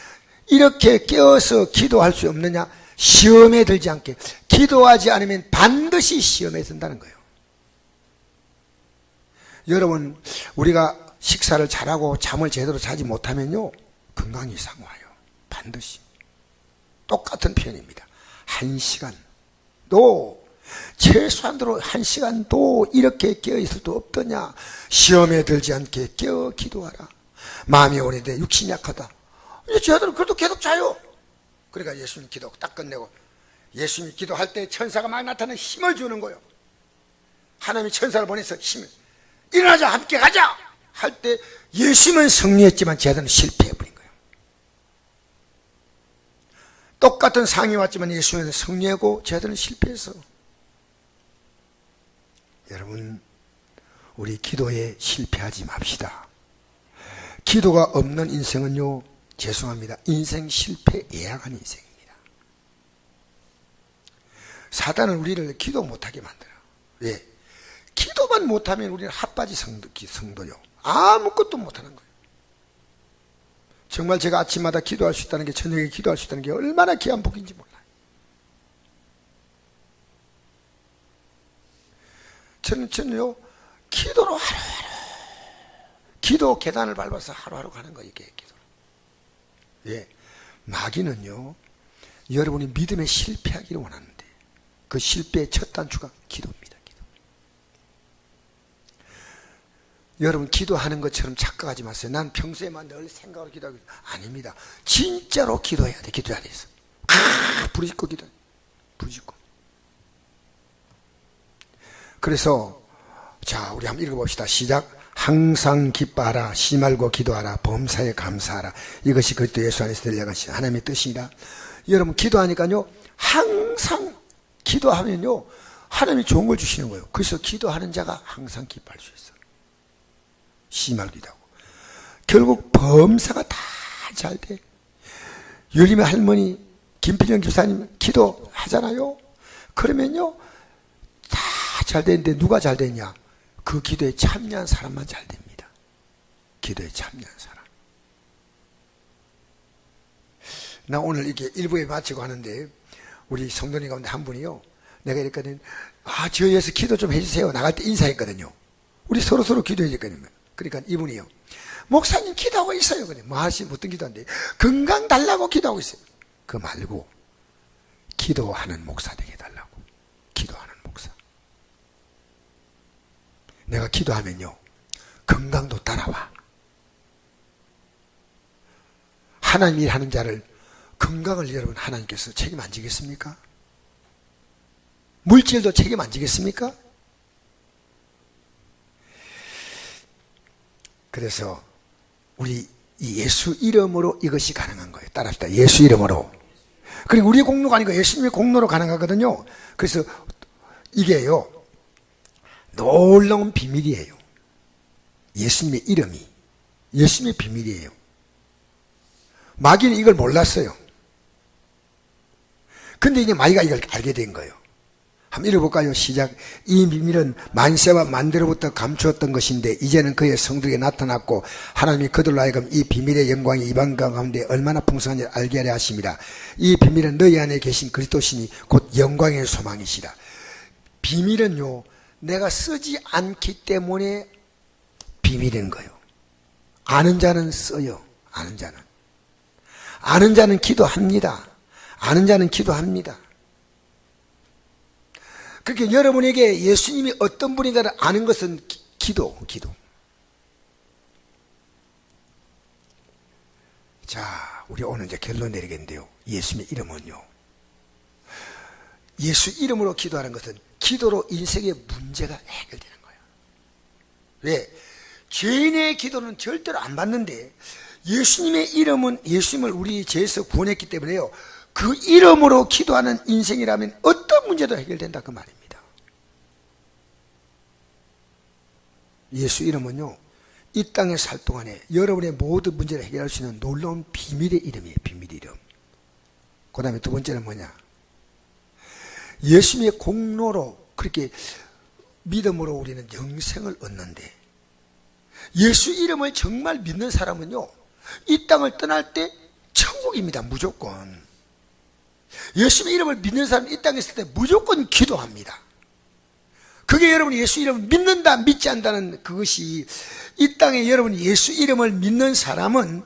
이렇게 깨어서 기도할 수 없느냐? 시험에 들지 않게. 기도하지 않으면 반드시 시험에 든다는 거예요. 여러분, 우리가 식사를 잘하고 잠을 제대로 자지 못하면요 건강이 상해요. 반드시. 똑같은 표현입니다. 1시간도, 최소한으로 1시간도 이렇게 깨어있을 수 없더냐? 시험에 들지 않게 깨어 기도하라. 마음이 오래돼 육신이 약하다. 이제 저들은 그래도 계속 자요. 그러니까 예수님 기도 딱 끝내고, 예수님이 기도할 때 천사가 막 나타나 힘을 주는 거예요. 하나님이 천사를 보내서 힘을, 일어나자, 함께 가자 할 때 예수님은 승리했지만 쟤들은 실패해버린 거예요. 똑같은 상이 왔지만 예수님은 승리하고 쟤들은 실패해서. 여러분, 우리 기도에 실패하지 맙시다. 기도가 없는 인생은요, 죄송합니다, 인생 실패 예약한 인생입니다. 사단은 우리를 기도 못하게 만들어요. 왜? 기도만 못하면 우리는 핫바지 성도요, 아무것도 못하는 거예요. 정말 제가 아침마다 기도할 수 있다는 게, 저녁에 기도할 수 있다는 게 얼마나 귀한 복인지 몰라요. 저는요, 기도로 하루하루, 기도 계단을 밟아서 하루하루 가는 거예요, 이게 기도. 예. 마귀는요, 여러분이 믿음에 실패하기를 원하는데, 그 실패의 첫 단추가 기도입니다, 기도. 여러분, 기도하는 것처럼 착각하지 마세요. 난 평소에만 늘 생각으로 기도하고, 아닙니다. 진짜로 기도해야 돼, 기도 안에서. 부르짖고 기도, 부르짖고. 그래서, 자, 우리 한번 읽어봅시다. 시작. 항상 기뻐하라, 쉬지 말고 기도하라, 범사에 감사하라. 이것이 그리스도 예수 안에서 들려가신 하나님의 뜻이다. 여러분, 기도하니까요, 항상 기도하면요, 하나님이 좋은 걸 주시는 거예요. 그래서 기도하는 자가 항상 기뻐할 수 있어요. 쉬지 말고 기도하고. 결국 범사가 다 잘 돼. 유림의 할머니 김필영 교사님 기도하잖아요. 그러면요, 다 잘 되는데 누가 잘 되냐? 그 기도에 참여한 사람만 잘 됩니다. 기도에 참여한 사람. 나 오늘 이렇게 일부에 마치고 하는데, 우리 성도님 가운데 한 분이요, 내가 이랬거든, 저 위해서 기도 좀 해주세요. 나갈 때 인사했거든요. 우리 서로 기도해야 되거든요. 그러니까 이분이요, 목사님 기도하고 있어요. 그래. 어떤 기도한데, 건강 달라고 기도하고 있어요. 그거 말고, 기도하는 목사 되게 해달라고. 기도하는 목사. 내가 기도하면요, 건강도 따라와. 하나님 일하는 자를, 건강을 여러분 하나님께서 책임 안 지겠습니까? 물질도 책임 안 지겠습니까? 그래서 우리 이 예수 이름으로 이것이 가능한 거예요. 따라합시다. 예수 이름으로. 그리고 우리의 공로가 아니고 예수님의 공로로 가능하거든요. 그래서 이게요, 놀라운 비밀이에요. 예수님의 이름이, 예수님의 비밀이에요. 마귀는 이걸 몰랐어요. 근데 이제 마귀가 이걸 알게 된 거예요. 한번 읽어볼까요? 시작. 이 비밀은 만세와 만대로부터 감추었던 것인데 이제는 그의 성도에게 나타났고 하나님이 그들로 하여금 이 비밀의 영광이 이방 가운데 얼마나 풍성한지 알게 하려 하십니다. 이 비밀은 너희 안에 계신 그리스도시니 곧 영광의 소망이시라. 비밀은요, 내가 쓰지 않기 때문에 비밀인 거예요. 아는 자는 써요. 아는 자는. 아는 자는 기도합니다. 아는 자는 기도합니다. 그렇게 여러분에게 예수님이 어떤 분인가를 아는 것은 기도. 자, 우리 오늘 이제 결론 내리겠는데요. 예수님의 이름은요, 예수 이름으로 기도하는 것은 기도로 인생의 문제가 해결되는 거예요. 왜? 죄인의 기도는 절대로 안 받는데 예수님의 이름은, 예수님을 우리 죄에서 구원했기 때문에요, 그 이름으로 기도하는 인생이라면 어떤 문제도 해결된다, 그 말입니다. 예수 이름은요, 이 땅에 살 동안에 여러분의 모든 문제를 해결할 수 있는 놀라운 비밀의 이름이에요. 비밀 이름. 그 다음에 두 번째는 뭐냐? 예수님의 공로로, 그렇게 믿음으로 우리는 영생을 얻는데, 예수 이름을 정말 믿는 사람은요, 이 땅을 떠날 때 천국입니다. 무조건. 예수님의 이름을 믿는 사람은 이 땅에 있을 때 무조건 기도합니다. 그게 여러분이 예수 이름을 믿는다, 믿지 않는다는 그것이, 이 땅에 여러분이 예수 이름을 믿는 사람은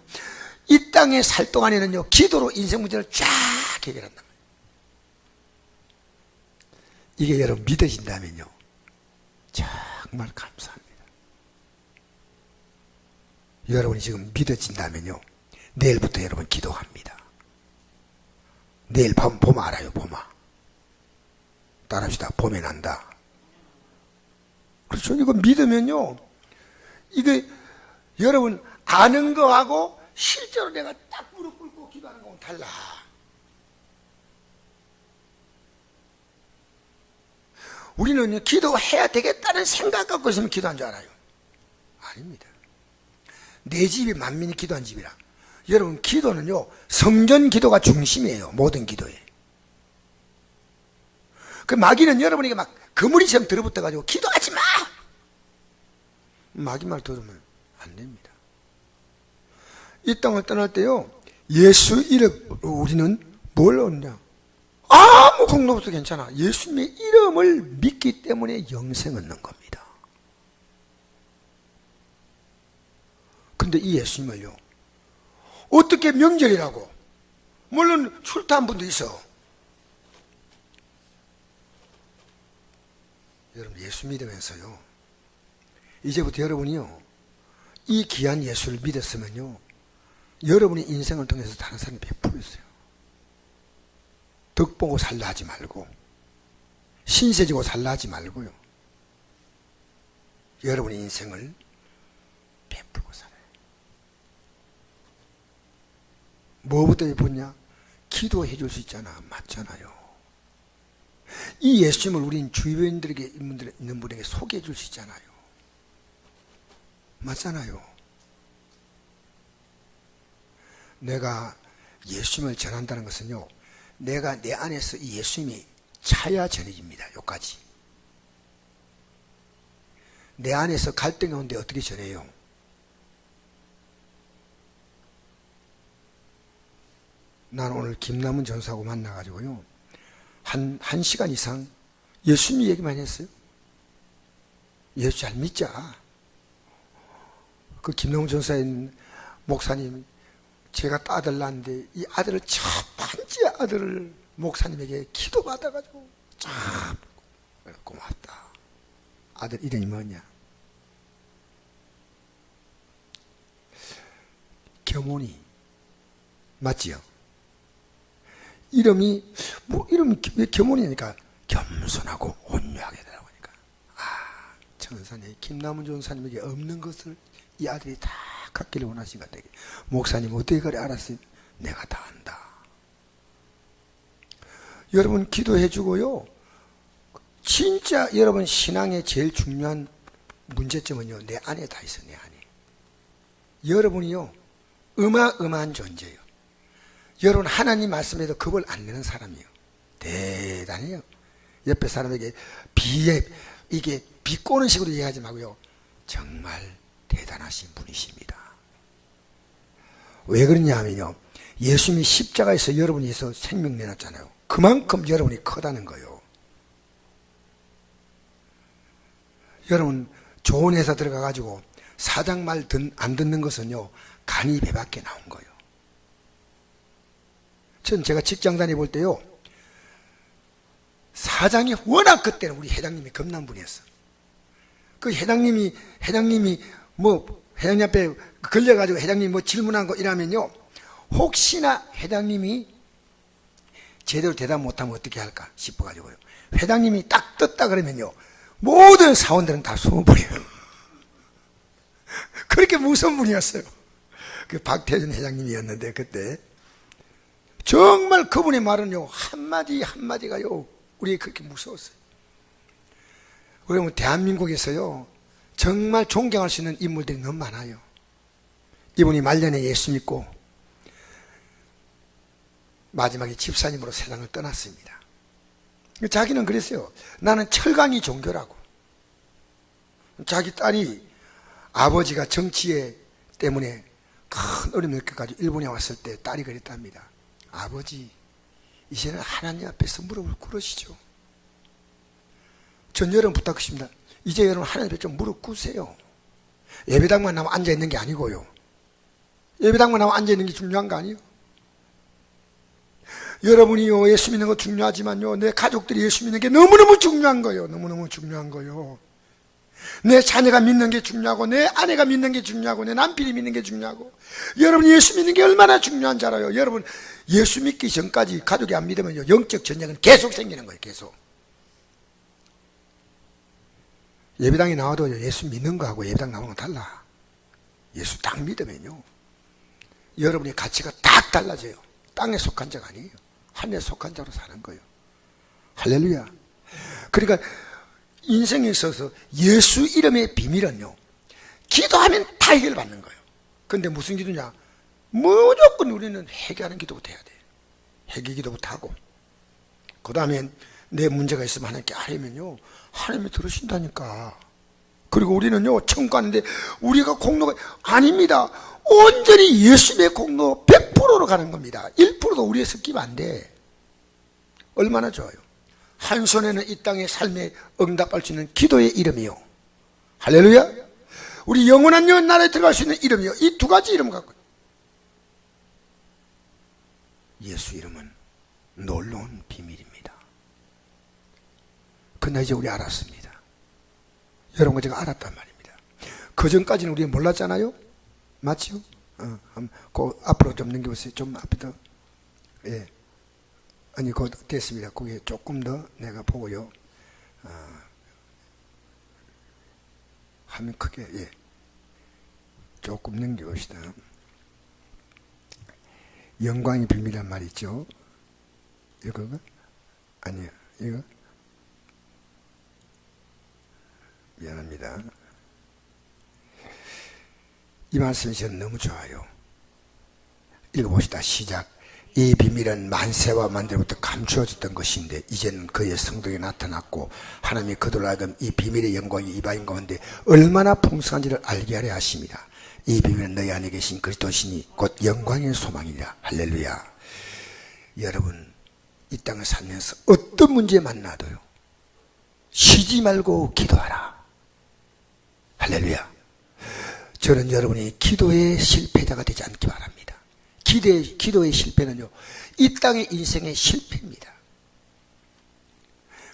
이 땅에 살 동안에는요, 기도로 인생 문제를 쫙 해결한단 말이에요. 이게 여러분 믿어진다면요, 정말 감사합니다. 여러분이 지금 믿어진다면요, 내일부터 여러분 기도합니다. 내일 밤 봄 알아요, 봄아. 따라합시다. 봄에 난다. 그렇죠. 이거 믿으면요, 이게 여러분 아는 거하고 실제로 내가 딱 무릎 꿇고 기도하는 거하고 달라. 우리는 기도해야 되겠다는 생각 갖고 있으면 기도한 줄 알아요. 아닙니다. 내 집이 만민이 기도한 집이라. 여러분, 기도는요, 성전 기도가 중심이에요. 모든 기도에. 그 마귀는 여러분에게 막 그물이처럼 들어붙어가지고 기도하지 마! 마귀 말 들으면 안 됩니다. 이 땅을 떠날 때요, 예수 이름으로 우리는 뭘 얻냐? 아무 공로 없어도 괜찮아. 예수님의 이름을 믿기 때문에 영생 얻는 겁니다. 근데 이 예수님을요, 어떻게 명절이라고, 물론 출타한 분도 있어. 여러분, 예수 믿으면서요, 이제부터 여러분이요, 이 귀한 예수를 믿었으면요, 여러분의 인생을 통해서 다른 사람이 베풀어 있어요. 덕 보고 살라 하지 말고, 신세지고 살라 하지 말고요, 여러분의 인생을 베풀고 살아요. 뭐부터 베푸냐? 기도해 줄 수 있잖아. 맞잖아요. 이 예수님을 우린 주변인들에게, 있는 분에게 소개해 줄 수 있잖아요. 맞잖아요. 내가 예수님을 전한다는 것은요, 내가 내 안에서 이 예수님이 차야 전해집니다. 여기까지. 내 안에서 갈등이 오는데 어떻게 전해요? 난 오늘 김남은 전사하고 만나가지고요, 한 시간 이상 예수님 얘기만 했어요. 예수 잘 믿자. 그 김남은 전사인 목사님, 제가 아들 낳았는데 이 아들을 첫 번째 아들을 목사님에게 기도받아가지고 참 고맙다. 아들 이름이 뭐냐? 겸온이. 맞지요? 이름이 왜 겸온이니까 겸손하고 온유하게 되라고 하니까, 천사님 김남은 전사님에게 없는 것을 이 아들이 다 갖기를 원하신 것 같아요. 목사님 어떻게 그래 알았어요? 내가 다 안다. 여러분 기도해 주고요, 진짜 여러분 신앙의 제일 중요한 문제점은요, 내 안에 다 있어. 내 안에 여러분이요 어마어마한 존재예요. 여러분 하나님 말씀에도 겁을 안 내는 사람이에요. 대단해요. 옆에 사람에게 이게 비꼬는 식으로 얘기하지 말고요, 정말 대단하신 분이십니다. 왜 그러냐 하면요, 예수님이 십자가에서 여러분이 위해서 생명 내놨잖아요. 그만큼 여러분이 크다는 거예요. 여러분 좋은 회사 들어가가지고 사장 말 안 듣는 것은요, 간이 배 밖에 나온 거예요. 전 제가 직장 다녀볼 때요, 사장이 워낙 그때는 우리 회장님이 겁난 분이었어. 그 회장님이 회장님 앞에 걸려가지고 회장님이 뭐 질문한 거 이러면요, 혹시나 회장님이 제대로 대답 못하면 어떻게 할까 싶어가지고요, 회장님이 딱 떴다 그러면요, 모든 사원들은 다 숨어버려요. 그렇게 무서운 분이었어요. 그 박태준 회장님이었는데, 그때 정말 그분의 말은요, 한마디 한마디가요, 우리에게 그렇게 무서웠어요. 왜냐면 대한민국에서요, 정말 존경할 수 있는 인물들이 너무 많아요. 이분이 말년에 예수 믿고 마지막에 집사님으로 세상을 떠났습니다. 자기는 그랬어요. 나는 철강이 종교라고. 자기 딸이 아버지가 정치에 때문에 큰 어려움을 겪어가지고 일본에 왔을 때 딸이 그랬답니다. 아버지, 이제는 하나님 앞에서 무릎을 꿇으시죠. 전 여러분 부탁드립니다. 이제 여러분 하나님 앞에 좀 무릎 꿇으세요. 예배당만 나면 앉아있는 게 아니고요, 예배당만 나면 앉아있는 게 중요한 거 아니에요. 여러분이요 예수 믿는 거 중요하지만요, 내 가족들이 예수 믿는 게 너무너무 중요한 거예요. 너무너무 중요한 거예요. 내 자녀가 믿는 게 중요하고, 내 아내가 믿는 게 중요하고, 내 남편이 믿는 게 중요하고, 여러분이 예수 믿는 게 얼마나 중요한지 알아요. 여러분 예수 믿기 전까지 가족이 안 믿으면요, 영적 전쟁은 계속 생기는 거예요. 계속. 예배당에 나와도 예수 믿는 거하고 예배당 나오는 건 달라. 예수 딱 믿으면요, 여러분의 가치가 딱 달라져요. 땅에 속한 자가 아니에요. 하늘에 속한 자로 사는 거예요. 할렐루야. 그러니까 인생에 있어서 예수 이름의 비밀은요, 기도하면 다 해결받는 거예요. 근데 무슨 기도냐? 무조건 우리는 회개하는 기도부터 해야 돼. 회개 기도부터 하고, 그 다음에 내 문제가 있으면 하나님께 아뢰면요, 하나님이 들으신다니까. 그리고 우리는요, 천국 가는데 우리가 공로가 아닙니다. 온전히 예수님의 공로 100%로 가는 겁니다. 1%도 우리의 섞이면 안 돼. 얼마나 좋아요. 한 손에는 이 땅의 삶에 응답할 수 있는 기도의 이름이요, 할렐루야. 우리 영원한 나라에 들어갈 수 있는 이름이요, 이 두 가지 이름 갖고, 예수 이름은 놀라운 비밀입니다. 그러나 이제 우리 알았습니다. 여러분과 제가 알았단 말입니다. 그 전까지는 우리 몰랐잖아요. 맞죠? 그 앞으로 좀 넘겨보세요. 좀 앞에 더. 예. 아니, 곧 됐습니다. 거기에 조금 더 내가 보고요. 화면 크게, 예. 조금 넘겨봅시다. 영광의 비밀이란 말 있죠? 이거가? 아니요, 이거? 미안합니다. 이 말씀이 저는 너무 좋아요. 읽어봅시다. 시작. 이 비밀은 만세와 만대부터 감추어졌던 것인데 이제는 그의 성도에 나타났고 하나님이 그들로 하여금 이 비밀의 영광이 이방인 가운데 얼마나 풍성한지를 알게 하려 하십니다. 이 비밀은 너희 안에 계신 그리스도시니 곧 영광의 소망이라. 할렐루야. 여러분, 이 땅을 살면서 어떤 문제 만나도요, 쉬지 말고 기도하라. 할렐루야. 저는 여러분이 기도의 실패자가 되지 않기 바랍니다. 기도의 실패는요, 이 땅의 인생의 실패입니다.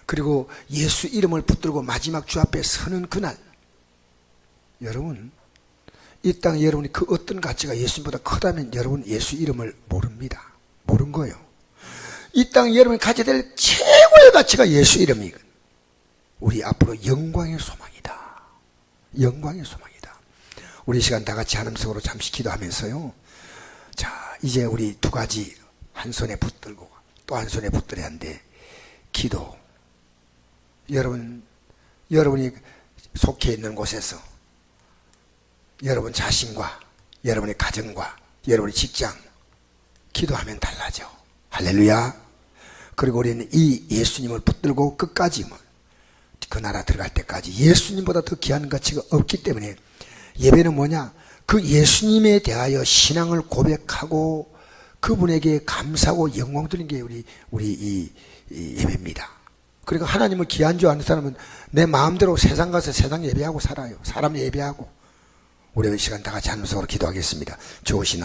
그리고 예수 이름을 붙들고 마지막 주 앞에 서는 그날, 여러분, 이 땅에 여러분이 그 어떤 가치가 예수님보다 크다면 여러분 예수 이름을 모릅니다. 모른 거예요. 이 땅에 여러분이 가져야 될 최고의 가치가 예수 이름이거든. 우리 앞으로 영광의 소망이다. 영광의 소망이다. 우리 시간 다 같이 하나님 속으로 잠시 기도하면서요, 자, 이제 우리 두 가지 한 손에 붙들고 또 한 손에 붙들어야 하는데, 기도. 여러분이 속해 있는 곳에서 여러분 자신과 여러분의 가정과 여러분의 직장 기도하면 달라져. 할렐루야. 그리고 우리는 이 예수님을 붙들고 끝까지 그 나라 들어갈 때까지 예수님보다 더 귀한 가치가 없기 때문에 예배는 뭐냐? 그 예수님에 대하여 신앙을 고백하고 그분에게 감사하고 영광 드리는 게 우리 이 예배입니다. 그러니까 하나님을 귀한 줄 아는 사람은 내 마음대로 세상 가서 세상 예배하고 살아요. 사람 예배하고. 우리 이 시간 다 같이 하면서 기도하겠습니다. 좋으신